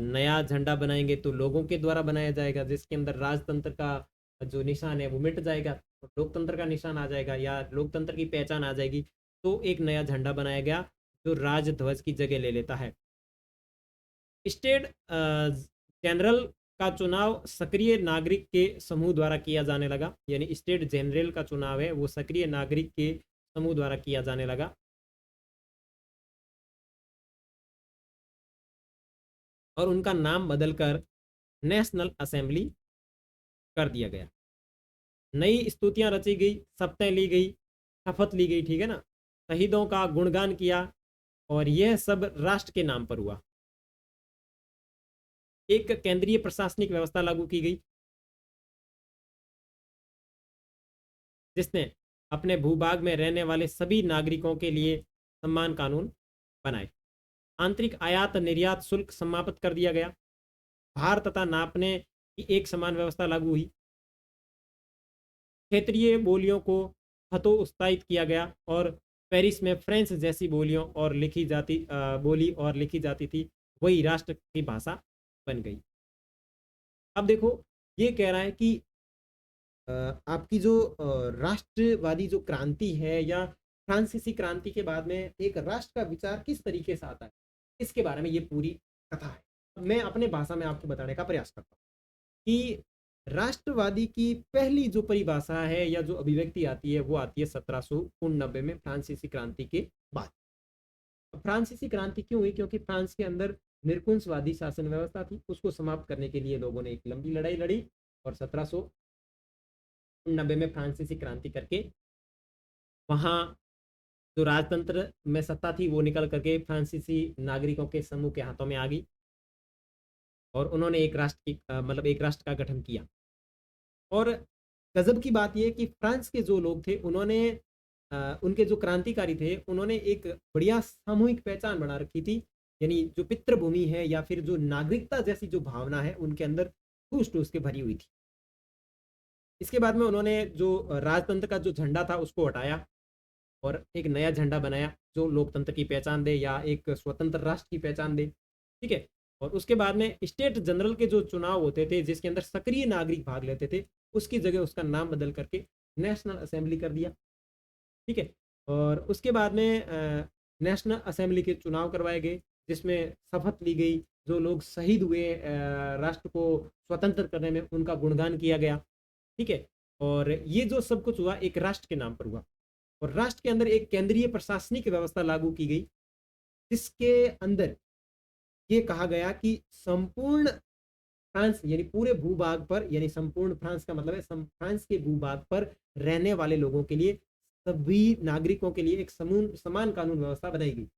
नया झंडा बनाएंगे तो लोगों के द्वारा बनाया जाएगा, जिसके अंदर राजतंत्र का जो निशान है वो मिट जाएगा, लोकतंत्र का निशान आ जाएगा या लोकतंत्र की पहचान आ जाएगी। तो एक नया झंडा बनाया गया जो राजध्वज की जगह ले लेता है। स्टेट जनरल का चुनाव सक्रिय नागरिक के समूह द्वारा किया जाने लगा, यानी स्टेट जनरल का चुनाव है वो सक्रिय नागरिक के समूह द्वारा किया जाने लगा। और उनका नाम बदलकर नेशनल असेंबली कर दिया गया। नई स्तुतियां रची गई, शपथें ली गई, शपथ ली गई, ठीक है ना, शहीदों का गुणगान किया और यह सब राष्ट्र के नाम पर हुआ। एक केंद्रीय प्रशासनिक व्यवस्था लागू की गई, जिसने अपने भूभाग में रहने वाले सभी नागरिकों के लिए सम्मान कानून बनाए। आंतरिक आयात निर्यात शुल्क समाप्त कर दिया गया। भार तथा नापने की एक समान व्यवस्था लागू हुई। क्षेत्रीय बोलियों को हतोत्साहित किया गया और पेरिस में फ्रेंच जैसी बोलियों और बोली और लिखी जाती थी वही राष्ट्र की भाषा बन गई। अब देखो, ये कह रहा है कि आपकी जो राष्ट्रवादी जो क्रांति है या फ्रांसीसी क्रांति के बाद में एक राष्ट्र का विचार किस तरीके से आता है, इसके बारे में ये पूरी कथा है। मैं अपने भाषा में आपको बताने का प्रयास करता हूँ कि राष्ट्रवादी की पहली जो परिभाषा है या जो अभिव्यक्ति आती है वो आती है 1789 में फ्रांसीसी क्रांति के बाद। फ्रांसीसी क्रांति क्यों हुई? क्योंकि फ्रांस के अंदर निरकुंशवादी शासन व्यवस्था थी, उसको समाप्त करने के लिए लोगों ने एक लंबी लड़ाई लड़ी और 1790 में फ्रांसीसी क्रांति करके वहाँ जो राजतंत्र में सत्ता थी वो निकल करके फ्रांसीसी नागरिकों के समूह के हाथों में आ गई और उन्होंने एक राष्ट्र एक राष्ट्र का गठन किया। और गजब की बात यह कि फ्रांस के जो लोग थे उन्होंने उनके जो क्रांतिकारी थे उन्होंने एक बढ़िया सामूहिक पहचान बना रखी थी, यानी जो पितृभूमि है या फिर जो नागरिकता जैसी जो भावना है उनके अंदर ठूस ठूस के भरी हुई थी। इसके बाद में उन्होंने जो राजतंत्र का जो झंडा था उसको हटाया और एक नया झंडा बनाया जो लोकतंत्र की पहचान दे या एक स्वतंत्र राष्ट्र की पहचान दे, ठीक है। और उसके बाद में स्टेट जनरल के जो चुनाव होते थे जिसके अंदर सक्रिय नागरिक भाग लेते थे उसकी जगह उसका नाम बदल करके नेशनल असेंबली कर दिया, ठीक है। और उसके बाद में नेशनल असेंबली के चुनाव करवाए गए जिसमें शपथ ली गई, जो लोग शहीद हुए राष्ट्र को स्वतंत्र करने में उनका गुणगान किया गया, ठीक है। और ये जो सब कुछ हुआ एक राष्ट्र के नाम पर हुआ और राष्ट्र के अंदर एक केंद्रीय प्रशासनिक व्यवस्था लागू की गई जिसके अंदर ये कहा गया कि संपूर्ण फ्रांस यानी पूरे भूभाग पर, यानी संपूर्ण फ्रांस का मतलब है फ्रांस के भूभाग पर रहने वाले लोगों के लिए, सभी नागरिकों के लिए एक समान कानून व्यवस्था बनाई गई।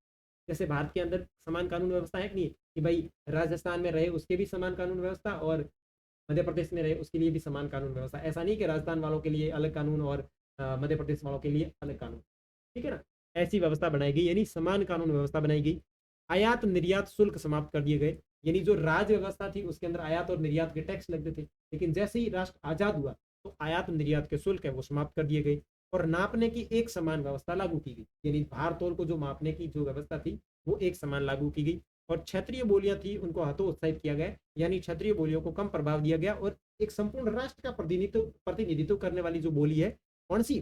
जैसे भारत के अंदर समान कानून व्यवस्था है कि नहीं, कि भाई राजस्थान में रहे उसके भी समान कानून व्यवस्था और मध्य प्रदेश में रहे उसके लिए भी समान कानून व्यवस्था। ऐसा नहीं कि राजस्थान वालों के लिए अलग कानून और मध्य प्रदेश वालों के लिए अलग कानून। ठीक है ना। ऐसी व्यवस्था बनाई गई, यानी समान कानून व्यवस्था बनाई गई। आयात निर्यात शुल्क समाप्त कर दिए गए, यानी जो राज व्यवस्था थी उसके अंदर आयात और निर्यात के टैक्स लगते थे, लेकिन जैसे ही राष्ट्र आजाद हुआ तो आयात निर्यात के शुल्क है वो समाप्त कर दिए गए। और नापने की एक समान व्यवस्था लागू की गई, यानी भार तोल को जो मापने की जो व्यवस्था थी वो एक समान लागू की गई। और क्षेत्रीय बोलियां थी उनको हतोत्साहित किया गया, यानी क्षेत्रीय बोलियों को कम प्रभाव दिया गया। और एक संपूर्ण राष्ट्र का प्रतिनिधित्व करने वाली जो बोली है कौन सी,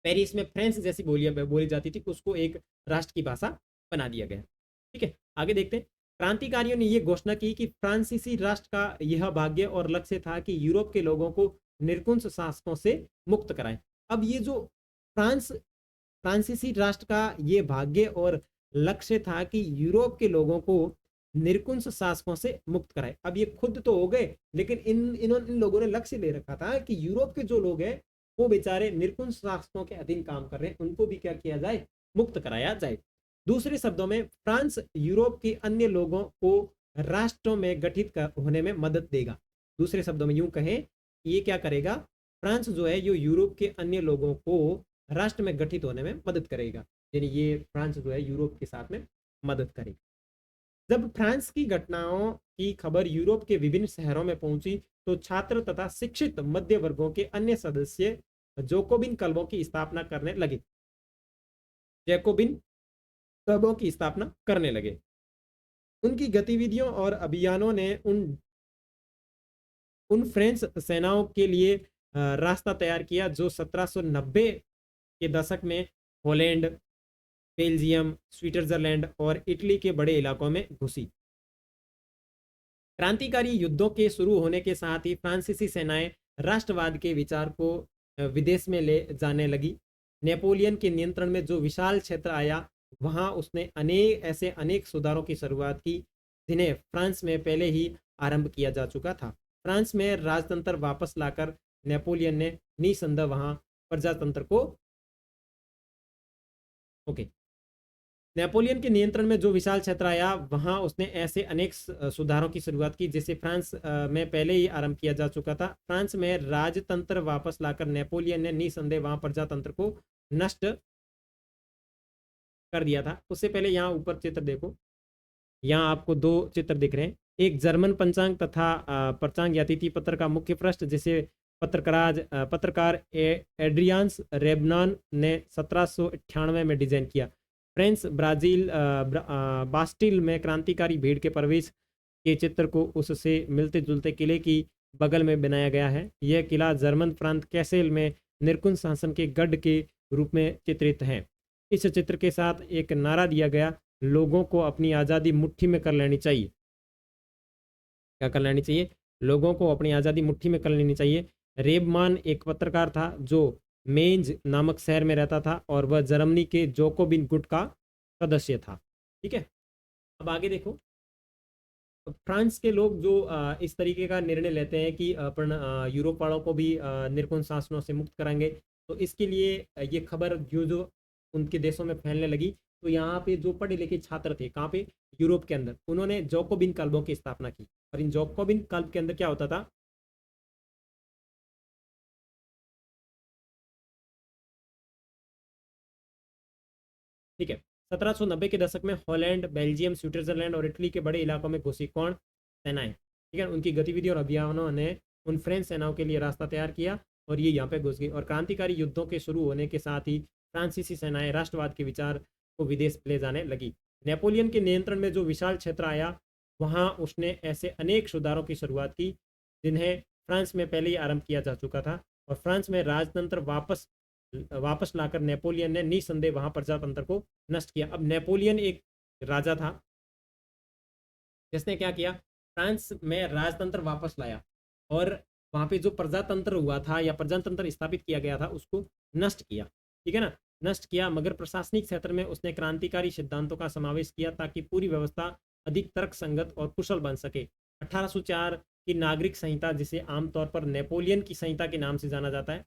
पेरिस में फ्रेंच जैसी बोलियां बोली जाती थी, उसको एक राष्ट्र की भाषा बना दिया गया। ठीक है, आगे देखते हैं। क्रांतिकारियों ने यह घोषणा की कि फ्रांसीसी राष्ट्र का यह भाग्य और लक्ष्य था कि यूरोप के लोगों को निरकुंश शासकों से मुक्त कराएं। अब ये जो फ्रांसीसी राष्ट्र का ये भाग्य और लक्ष्य था कि यूरोप के लोगों को निरकुंश शासकों से मुक्त कराए। अब ये खुद तो हो गए, लेकिन इन लोगों ने लक्ष्य ले रखा था कि यूरोप के जो लोग हैं वो बेचारे निरकुंश शासकों के अधीन काम कर रहे हैं, उनको भी क्या किया जाए, मुक्त कराया जाए। दूसरे शब्दों में फ्रांस यूरोप के अन्य लोगों को राष्ट्रों में गठित होने में मदद देगा। दूसरे शब्दों में यूं कहें, ये क्या करेगा, फ्रांस जो है ये यूरोप के अन्य लोगों को राष्ट्र में गठित होने में मदद करेगा, यानी ये फ्रांस जो है यूरोप के साथ में मदद करेगा। जब फ्रांस की घटनाओं की खबर यूरोप के विभिन्न शहरों में पहुंची तो छात्र तथा शिक्षित मध्य वर्गों के अन्य सदस्य जोकोबिन क्लबों की स्थापना करने लगे। जैकोबिन क्लबों की स्थापना करने लगे। उनकी गतिविधियों और अभियानों ने उन फ्रेंच सेनाओं के लिए रास्ता तैयार किया जो 1790 के दशक में हॉलैंड, बेल्जियम, स्विट्जरलैंड और इटली के बड़े इलाकों में घुसी। क्रांतिकारी युद्धों के शुरू होने के साथ ही फ्रांसीसी सेनाएं राष्ट्रवाद के विचार को विदेश में ले जाने लगी। नेपोलियन के नियंत्रण में जो विशाल क्षेत्र आया वहां उसने अनेक सुधारों की शुरुआत की जिन्हें फ्रांस में पहले ही आरंभ किया जा चुका था। फ्रांस में राजतंत्र वापस लाकर नेपोलियन ने निसंदेह वहां प्रजातंत्र को नेपोलियन के नियंत्रण में जो विशाल क्षेत्र आया वहां उसने ऐसे अनेक सुधारों की शुरुआत की जिसे फ्रांस में पहले ही आरंभ किया जा चुका था। फ्रांस में राजतंत्र वापस लाकर नेपोलियन ने निसंदेह वहां प्रजातंत्र को नष्ट कर दिया था। उससे पहले यहाँ ऊपर चित्र देखो, यहाँ आपको दो चित्र दिख रहे हैं, एक जर्मन पंचांग तथा पंचांग या तिथि पत्र का मुख्य पृष्ठ जिसे पत्रकार एड्रियान्स रेबनान ने 1798 में डिजाइन किया। फ्रेंच ब्राजील बास्टिल में क्रांतिकारी भीड़ के प्रवेश के चित्र को उससे मिलते जुलते किले की बगल में बनाया गया है। यह किला जर्मन प्रांत कैसेल में निरकुंज शासन के गढ़ के रूप में चित्रित है। इस चित्र के साथ एक नारा दिया गया, लोगों को अपनी आज़ादी मुट्ठी में कर लेनी चाहिए। क्या कर लेनी चाहिए? लोगों को अपनी आज़ादी मुट्ठी में कर लेनी चाहिए। रेबमान एक पत्रकार था जो मेंज नामक शहर में रहता था और वह जर्मनी के जोकोबिन गुट का सदस्य था। ठीक है, अब आगे देखो। फ्रांस के लोग जो इस तरीके का निर्णय लेते हैं कि अपन यूरोप वालों को भी निरकुंज शासनों से मुक्त कराएंगे, तो इसके लिए ये खबर जो उनके देशों में फैलने लगी, तो यहाँ पे जो पढ़े लिखे छात्र थे कहाँ पे, यूरोप के अंदर, उन्होंने जोकोबिन क्लबों की स्थापना की। और इन जोकोबिन क्लब के अंदर क्या होता था, ठीक है, 1790 के दशक में हॉलैंड, बेल्जियम, स्विट्जरलैंड और इटली के बड़े इलाकों में घुसी कौन, सेनाएं। ठीक है, उनकी गतिविधि और अभियानों ने उन फ्रेंच सेनाओं के लिए रास्ता तैयार किया और ये यहाँ पे घुस गई। और क्रांतिकारी युद्धों के शुरू होने के साथ ही फ्रांसीसी सेनाएं राष्ट्रवाद के विचार को विदेश ले जाने लगी। नेपोलियन के नियंत्रण में जो विशाल क्षेत्र आया वहाँ उसने ऐसे अनेक सुधारों की शुरुआत की जिन्हें फ्रांस में पहले ही आरंभ किया जा चुका था। और फ्रांस में राजतंत्र वापस लाकर नेपोलियन ने निसंदेह वहां प्रजातंत्र को नष्ट किया। अब नेपोलियन एक राजा था जिसने क्या किया, फ्रांस में राजतंत्र वापस लाया और वहां पे जो प्रजातंत्र हुआ था या प्रजातंत्र स्थापित किया गया था उसको नष्ट किया। ठीक है ना, नष्ट किया, मगर प्रशासनिक क्षेत्र में उसने क्रांतिकारी सिद्धांतों का समावेश किया ताकि पूरी व्यवस्था अधिक तर्क संगत और कुशल बन सके। 1804 की नागरिक संहिता, जिसे आमतौर पर नेपोलियन की संहिता के नाम से जाना जाता है,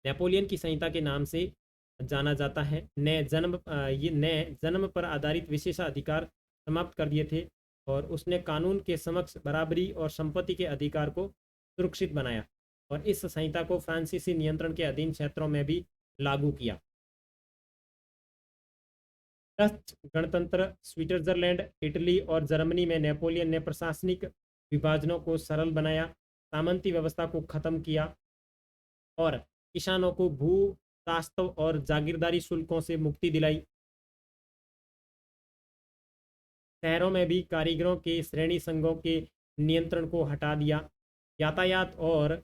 नेपोलियन की संहिता के नाम से जाना जाता है, नए जन्म पर आधारित विशेषाधिकार समाप्त कर दिए थे और उसने कानून के समक्ष बराबरी और संपत्ति के अधिकार को सुरक्षित बनाया। और इस संहिता को फ्रांसीसी नियंत्रण के अधीन क्षेत्रों में भी लागू किया। डच गणतंत्र, स्विट्जरलैंड, इटली और जर्मनी में नेपोलियन ने प्रशासनिक विभाजनों को सरल बनाया, सामंती व्यवस्था को खत्म किया और किसानों को भू दास्तव और जागीरदारी शुल्कों से मुक्ति दिलाई। शहरों में भी कारीगरों के श्रेणी संघों के नियंत्रण को हटा दिया, यातायात और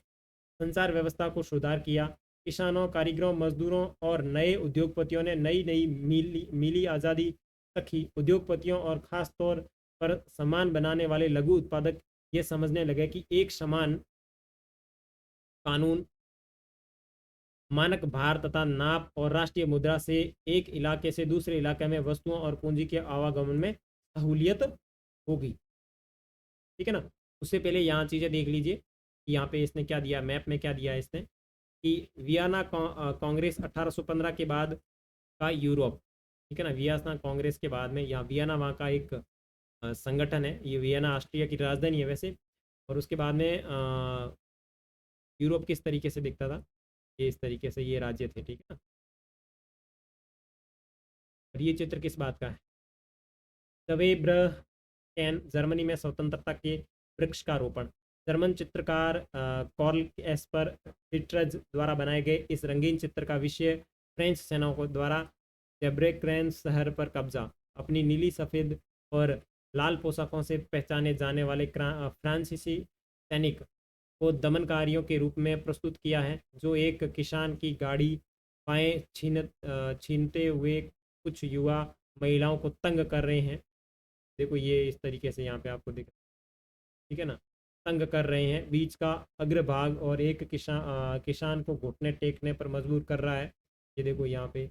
संचार व्यवस्था को सुधार किया। किसानों, कारीगरों, मजदूरों और नए उद्योगपतियों ने नई नई मिली आज़ादी रखी। उद्योगपतियों और ख़ास तौर पर सामान बनाने वाले लघु उत्पादक ये समझने लगे कि एक समान कानून, मानक भार तथा नाप और राष्ट्रीय मुद्रा से एक इलाके से दूसरे इलाके में वस्तुओं और पूंजी के आवागमन में सहूलियत होगी। ठीक है ना। उससे पहले यहाँ चीज़ें देख लीजिए, यहाँ पे इसने क्या दिया, मैप में क्या दिया इसने कि वियना कांग्रेस 1815 के बाद का यूरोप। ठीक है ना। वियना कांग्रेस के बाद में, यहाँ वियना वहाँ का एक संगठन है, ये वियना ऑस्ट्रिया की राजधानी है वैसे। और उसके बाद में यूरोप किस तरीके से दिखता था, ये इस तरीके से ये राज्य थे। ठीक है ना। और ये चित्र किस बात का है, कैन, जर्मनी में स्वतंत्रता के वृक्ष का रोपण। जर्मन चित्रकार कॉर्ल एस्पर हिट्रज द्वारा बनाए गए इस रंगीन चित्र का विषय फ्रेंच सेनाओं को द्वारा डेब्रेक्रेन शहर पर कब्जा। अपनी नीली, सफ़ेद और लाल पोशाकों से पहचाने जाने वाले फ्रांसीसी सैनिक को दमनकारियों के रूप में प्रस्तुत किया है, जो एक किसान की गाड़ी पाएँ छीनते हुए कुछ युवा महिलाओं को तंग कर रहे हैं। देखो ये इस तरीके से यहाँ पे आपको दिख, ठीक है ना, तंग कर रहे हैं। बीच का अग्रभाग और एक किसान को घुटने टेकने पर मजबूर कर रहा है। ये देखो यहाँ पे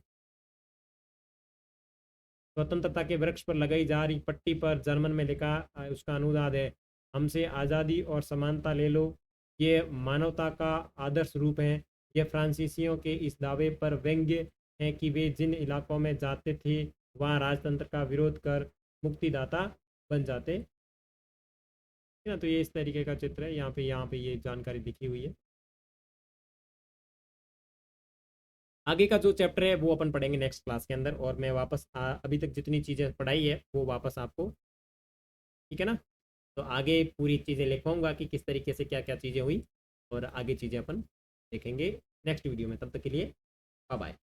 स्वतंत्रता के वृक्ष पर लगाई जा रही पट्टी पर जर्मन में लिखा, उसका अनुवाद है, हमसे आज़ादी और समानता ले लो, ये मानवता का आदर्श रूप है। यह फ्रांसीसियों के इस दावे पर व्यंग्य है कि वे जिन इलाकों में जाते थे वहाँ राजतंत्र का विरोध कर मुक्तिदाता बन जाते है ना। तो ये इस तरीके का चित्र है, यहाँ पे ये जानकारी लिखी हुई है। आगे का जो चैप्टर है वो अपन पढ़ेंगे नेक्स्ट क्लास के अंदर, और मैं वापस अभी तक जितनी चीज़ें पढ़ाई है वो वापस आपको, ठीक है ना। तो आगे पूरी चीज़ें लिखवाऊंगा कि किस तरीके से क्या क्या चीज़ें हुई, और आगे चीज़ें अपन देखेंगे नेक्स्ट वीडियो में। तब तक के लिए बाय बाय।